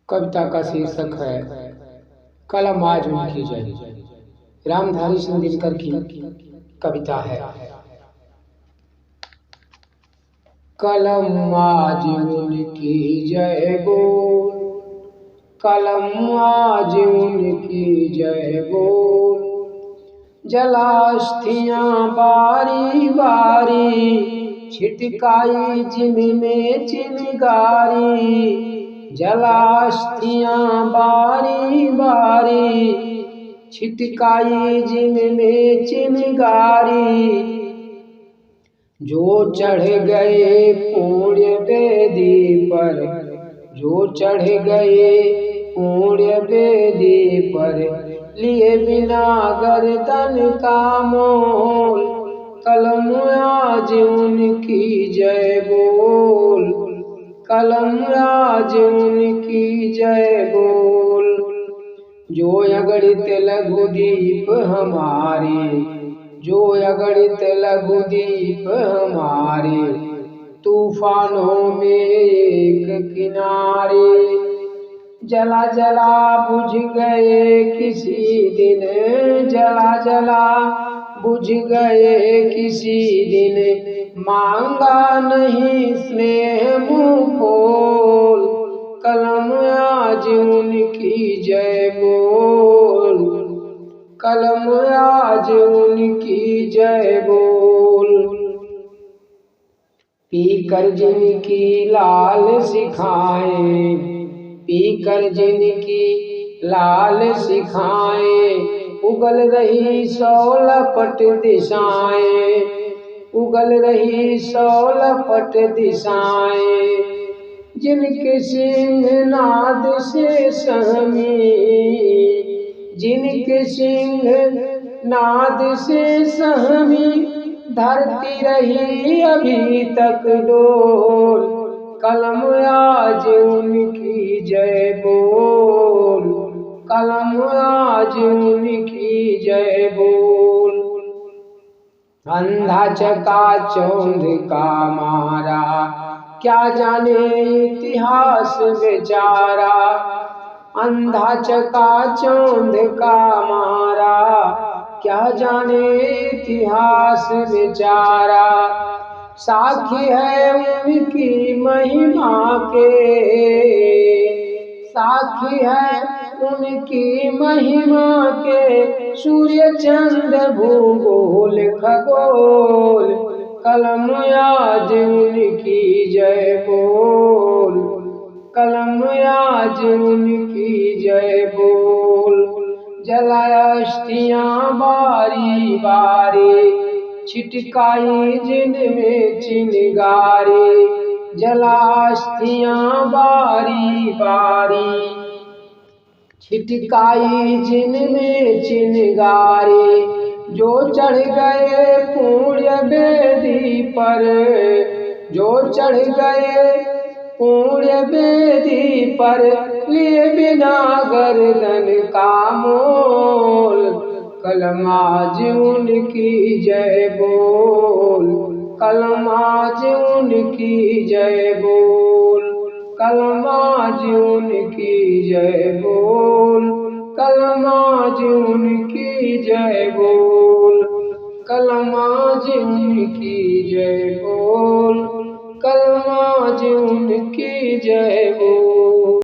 कविता का शीर्षक है कलम आज उनकी जय। रामधारी सिंह दिनकर की कविता है। कलम आज उनकी जय बोल, कलम आज उनकी जय बोल। जलास्थियाँ बारी बारी, छिटकाई जिनमें चिनगारी। जलास्थियाँ बारी बारी, छिटकाई जिनमें चिनगारी। जो चढ़ गए पुण्य वेदी पर, जो चढ़ गए पुण्य वेदी पर, लिए बिना गर्दन का मोल। कलम आज उनकी जय बोल, कलम आज उनकी जय बोल। जो अगणित लघुदीप हमारे, जो अगणित लघुदीप हमारे, तूफानों में एक किनारे। जला जला बुझ गए किसी दिन, जला जला बुझ गए किसी दिन, मांगा नहीं स्नेह मुँह खोल। कलम आज उनकी जय बोल, कलम आज उनकी जय बोल। पीकर जिनकी लाल सिखाएं, पीकर जिनकी लाल सिखाएं, उगल रही सौलपट दिशाएं, उगल रही सौलपट दिशाएं। जिनके सिंह नाद से सहमी, जिनके सिंह नाद से सहमी, धरती रही अभी तक डोल। कलम आज उनकी जय बोल, कलम आज उनकी जय बोल। अंधा चकाचौंध का मारा, क्या जाने इतिहास बेचारा। अंधा चकाचौंध का मारा, क्या जाने इतिहास बेचारा। साखी है उनकी महिमा के, साखी है उनकी महिमा के, सूर्य चंद्र भूगोल खगोल। कलम आज उनकी जय बोल, कलम आज उनकी जय बोल। जलास्थियाँ बारी बारी, छिटकाई जिनमें चिनगारी। जलास्थियाँ बारी बारी, छिटकाई जिनमें चिनगारी। जो चढ़ गए पुण्य वेदी पर, जो चढ़ गए पुण्य वेदी पर, लिए बिना गर्दन का मोल। कलम आज उनकी जय बोल, कलम आज उनकी जय बोल। कलम आज उनकी जय बोल, कलम आज उनकी जय बोल। कलम आज उनकी जय बोल, कलम आज उनकी जय बोल।